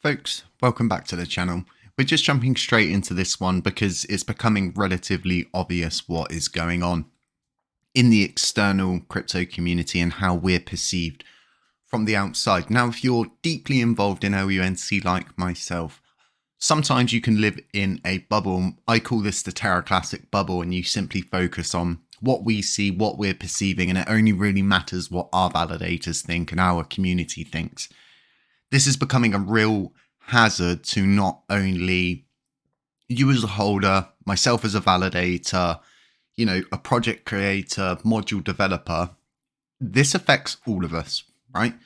Folks, welcome back to the channel. We're just jumping straight into this one because it's becoming relatively obvious what is going on in the external crypto community and how we're perceived from the outside. Now, if you're deeply involved in LUNC like myself, sometimes you can live in a bubble. I call this the Terra Classic bubble, and you simply focus on what we see, what we're perceiving, and it only really matters what our validators think and our community thinks. This is becoming a real hazard to not only you as a holder, myself as a validator, a project creator, module developer. This affects all of us, right?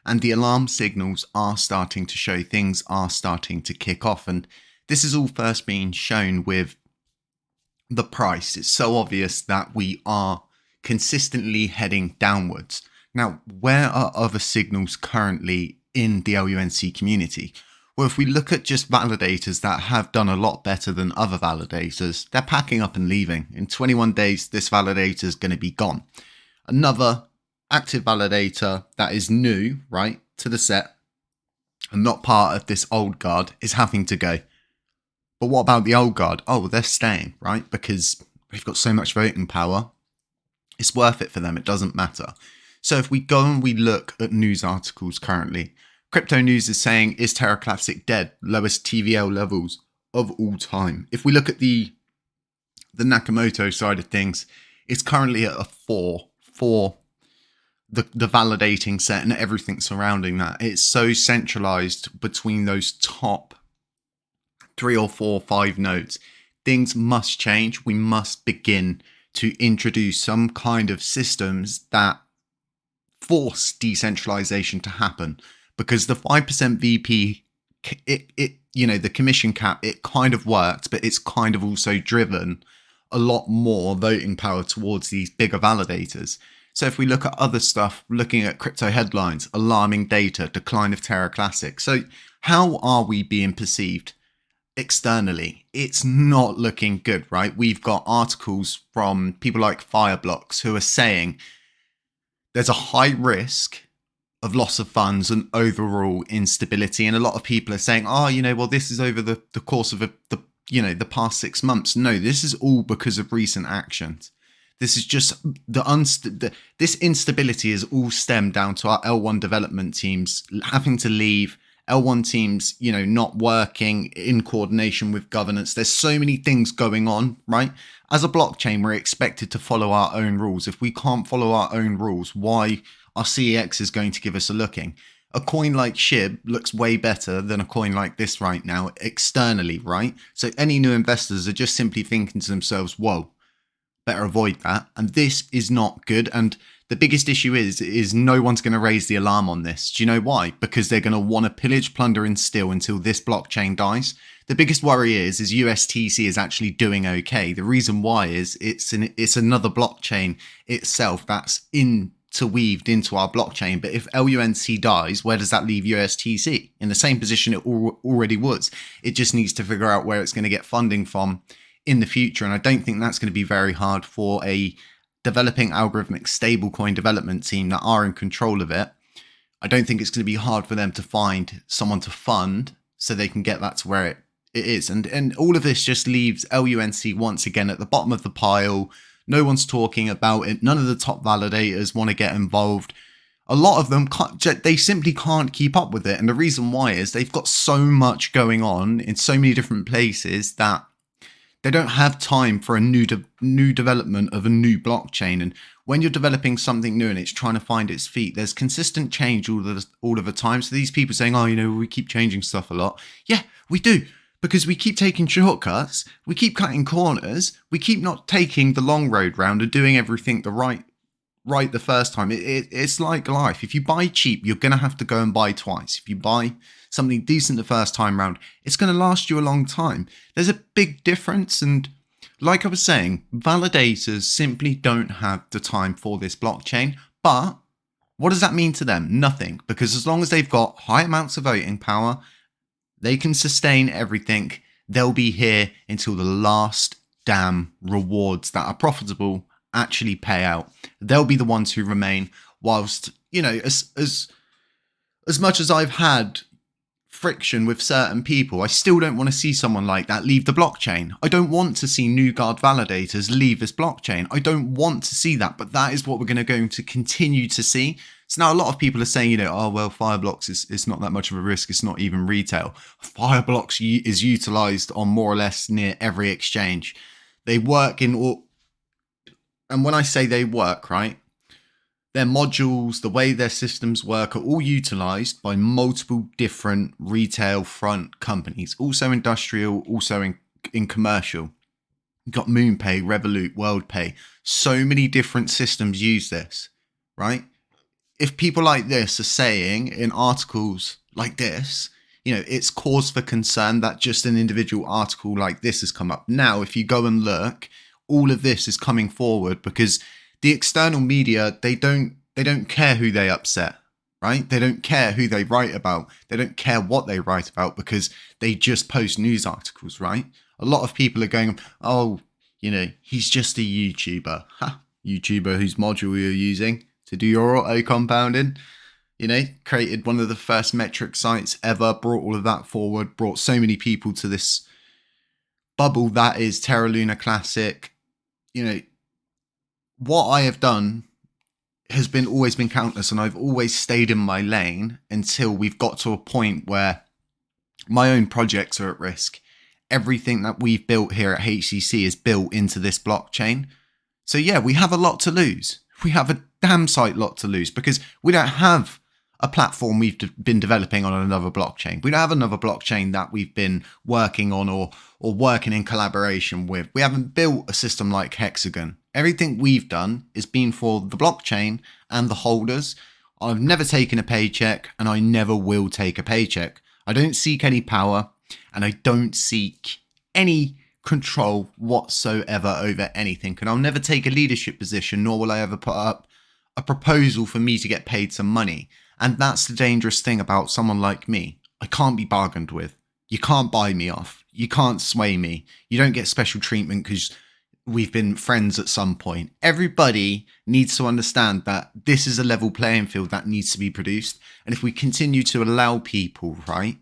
And the alarm signals are starting to show, things are starting to kick off. And this is all first being shown with the price. It's so obvious that we are consistently heading downwards. Now, where are other signals currently in the LUNC community? Well, if we look at just validators that have done a lot better than other validators, they're packing up and leaving. In 21 days, this validator is going to be gone. Another active validator that is new, right, to the set and not part of this old guard is having to go. But what about the old guard? Oh, they're staying, right? Because they've got so much voting power. It's worth it for them. It doesn't matter. So if we go and we look at news articles currently, Crypto News is saying, is Terra Classic dead? Lowest TVL levels of all time. If we look at the Nakamoto side of things, it's currently at a 4 for the validating set and everything surrounding that. It's so centralized between those top 3 or 4 or 5 nodes. Things must change. We must begin to introduce some kind of systems that force decentralization to happen, because the 5% VP, the commission cap, it kind of worked, but it's kind of also driven a lot more voting power towards these bigger validators. So if we look at other stuff, looking at crypto headlines, alarming data, decline of Terra Classic. So how are we being perceived externally? It's not looking good, right? We've got articles from people like Fireblocks who are saying there's a high risk of loss of funds and overall instability. And a lot of people are saying, this is over the course of the past 6 months. No, this is all because of recent actions. This is just this instability is all stemmed down to our L1 development teams having to leave, L1 teams, not working in coordination with governance. There's so many things going on, right? As a blockchain, we're expected to follow our own rules. If we can't follow our own rules, why our CEX is going to give us a looking? A coin like SHIB looks way better than a coin like this right now externally, right? So any new investors are just simply thinking to themselves, whoa, better avoid that. And this is not good. And the biggest issue is no one's going to raise the alarm on this. Do you know why? Because they're going to want to pillage, plunder, and steal until this blockchain dies. The biggest worry is USTC is actually doing okay. The reason why is it's another blockchain itself that's interweaved into our blockchain. But if LUNC dies, where does that leave USTC? In the same position it already was. It just needs to figure out where it's going to get funding from in the future. And I don't think that's going to be very hard for a developing algorithmic stablecoin development team that are in control of it. I don't think it's going to be hard for them to find someone to fund so they can get that to where it is. And all of this just leaves LUNC once again at the bottom of the pile. No one's talking about it. None of the top validators want to get involved. A lot of them they simply can't keep up with it. And the reason why is they've got so much going on in so many different places that they don't have time for a new development of a new blockchain. And when you're developing something new and it's trying to find its feet, there's consistent change all of the time. So these people saying, we keep changing stuff a lot. Yeah, we do. Because we keep taking shortcuts, we keep cutting corners, we keep not taking the long road round and doing everything the right the first time. It's like life. If you buy cheap, you're going to have to go and buy twice. If you buy something decent the first time round, it's going to last you a long time. There's a big difference. And like I was saying, validators simply don't have the time for this blockchain. But what does that mean to them? Nothing. Because as long as they've got high amounts of voting power, they can sustain everything. They'll be here until the last damn rewards that are profitable actually pay out. They'll be the ones who remain, whilst, as much as I've had friction with certain people. I still don't want to see someone like that leave the blockchain. I don't want to see NuGuard validators leave this blockchain. I don't want to see that, but that is what we're going to continue to see. So now a lot of people are saying, oh, well, Fireblocks is not that much of a risk. It's not even retail. Fireblocks is utilized on more or less near every exchange. They work in all, and when I say they work, right, their modules, the way their systems work are all utilized by multiple different retail front companies, also industrial, also in commercial. You've got MoonPay, Revolut, WorldPay. So many different systems use this, right? If people like this are saying in articles like this, it's cause for concern that just an individual article like this has come up. Now, if you go and look, all of this is coming forward because the external media, they don't care who they upset, right? They don't care who they write about. They don't care what they write about because they just post news articles, right? A lot of people are going, oh, he's just a YouTuber. Ha, YouTuber whose module you're using to do your auto compounding, created one of the first metric sites ever, brought all of that forward, brought so many people to this bubble that is Terra Luna Classic. What I have done has always been countless, and I've always stayed in my lane until we've got to a point where my own projects are at risk. Everything that we've built here at HCC is built into this blockchain. So yeah, we have a lot to lose. We have a damn sight lot to lose because we don't have a platform we've been developing on another blockchain. We don't have another blockchain that we've been working on or working in collaboration with. We haven't built a system like Hexagon. Everything we've done is been for the blockchain and the holders. I've never taken a paycheck and I never will take a paycheck. I don't seek any power and I don't seek any control whatsoever over anything. And I'll never take a leadership position, nor will I ever put up a proposal for me to get paid some money. And that's the dangerous thing about someone like me. I can't be bargained with. You can't buy me off. You can't sway me. You don't get special treatment because we've been friends at some point. Everybody needs to understand that this is a level playing field that needs to be produced. And if we continue to allow people, right,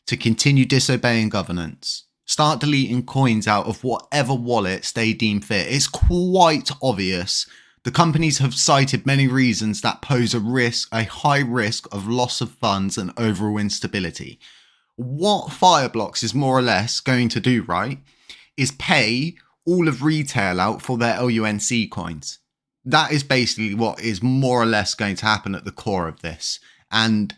to continue disobeying governance, start deleting coins out of whatever wallets they deem fit, it's quite obvious. The companies have cited many reasons that pose a high risk of loss of funds and overall instability. What Fireblocks is more or less going to do, right, is pay all of retail out for their LUNC coins. That is basically what is more or less going to happen at the core of this. And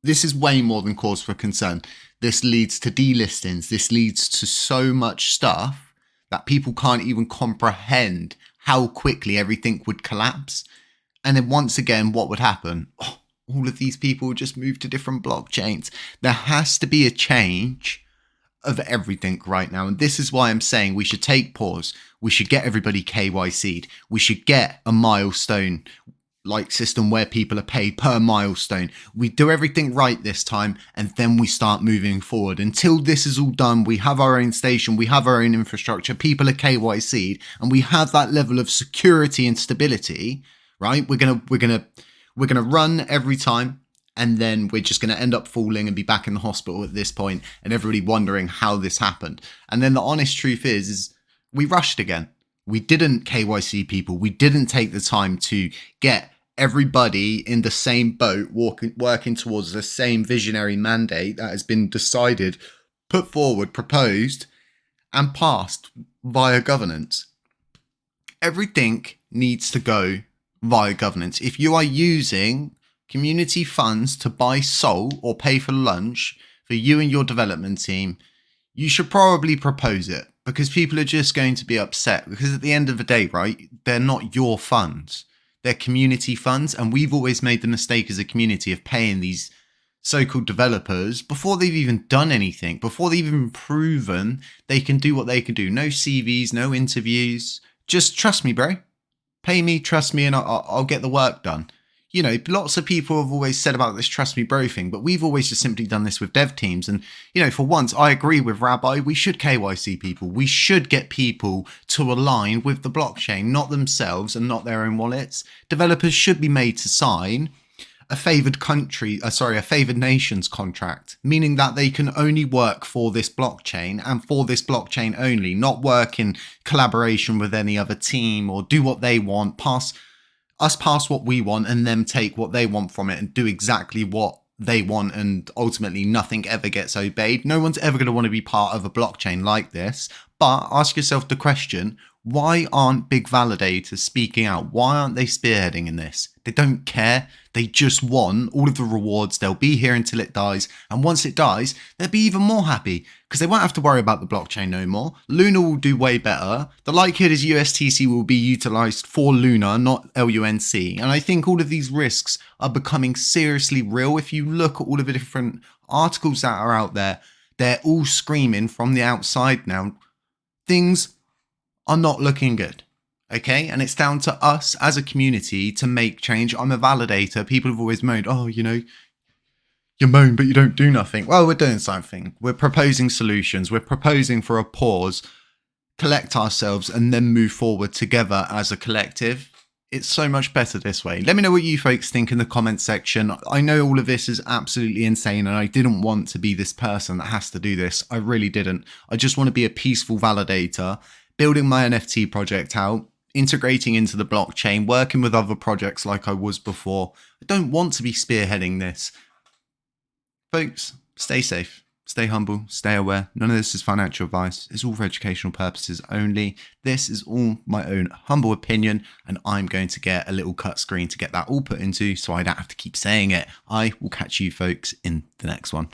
this is way more than cause for concern. This leads to delistings. This leads to so much stuff that people can't even comprehend how quickly everything would collapse. And then once again, what would happen? Oh, all of these people would just move to different blockchains. There has to be a change of everything right now. And this is why I'm saying we should take pause. We should get everybody KYC'd. We should get a milestone like system where people are paid per milestone. We do everything right this time and then we start moving forward. Until this is all done, we have our own station, we have our own infrastructure, people are KYC'd, and we have that level of security and stability, right? We're gonna run every time, and then we're just gonna end up falling and be back in the hospital at this point, and everybody wondering how this happened. And then the honest truth is we rushed again. We didn't KYC people. We didn't take the time to get everybody in the same boat, working towards the same visionary mandate that has been decided, put forward, proposed, and passed via governance. Everything needs to go via governance. If you are using community funds to buy Sol or pay for lunch for you and your development team, you should probably propose it, because people are just going to be upset, because at the end of the day, right, they're not your funds. They're community funds, and we've always made the mistake as a community of paying these so-called developers before they've even done anything, before they've even proven they can do what they can do. No CVs, no interviews. Just trust me, bro. Pay me, trust me, and I'll get the work done. Lots of people have always said about this trust me bro thing, but we've always just simply done this with dev teams. And, for once, I agree with Rabbi. We should KYC people. We should get people to align with the blockchain, not themselves and not their own wallets. Developers should be made to sign a favored a favored nations contract, meaning that they can only work for this blockchain and for this blockchain only, not work in collaboration with any other team or do what they want, pass what we want and them take what they want from it and do exactly what they want, and ultimately nothing ever gets obeyed. No one's ever going to want to be part of a blockchain like this. But ask yourself the question, why aren't big validators speaking out? Why aren't they spearheading in this? They don't care. They just want all of the rewards. They'll be here until it dies. And once it dies, they'll be even more happy because they won't have to worry about the blockchain no more. Luna will do way better. The likelihood is USTC will be utilized for Luna, not LUNC. And I think all of these risks are becoming seriously real. If you look at all of the different articles that are out there, they're all screaming from the outside now. Things are not looking good. Okay, and it's down to us as a community to make change. I'm a validator. People have always moaned, oh, you know, you moan, but you don't do nothing. Well, we're doing something. We're proposing solutions. We're proposing for a pause, collect ourselves, and then move forward together as a collective. It's so much better this way. Let me know what you folks think in the comment section. I know all of this is absolutely insane, and I didn't want to be this person that has to do this. I really didn't. I just want to be a peaceful validator, building my NFT project out, integrating into the blockchain, working with other projects like I was before. I don't want to be spearheading this. Folks, stay safe, stay humble, stay aware. None of this is financial advice. It's all for educational purposes only. This is all my own humble opinion, and I'm going to get a little cut screen to get that all put into so I don't have to keep saying it. I will catch you folks in the next one.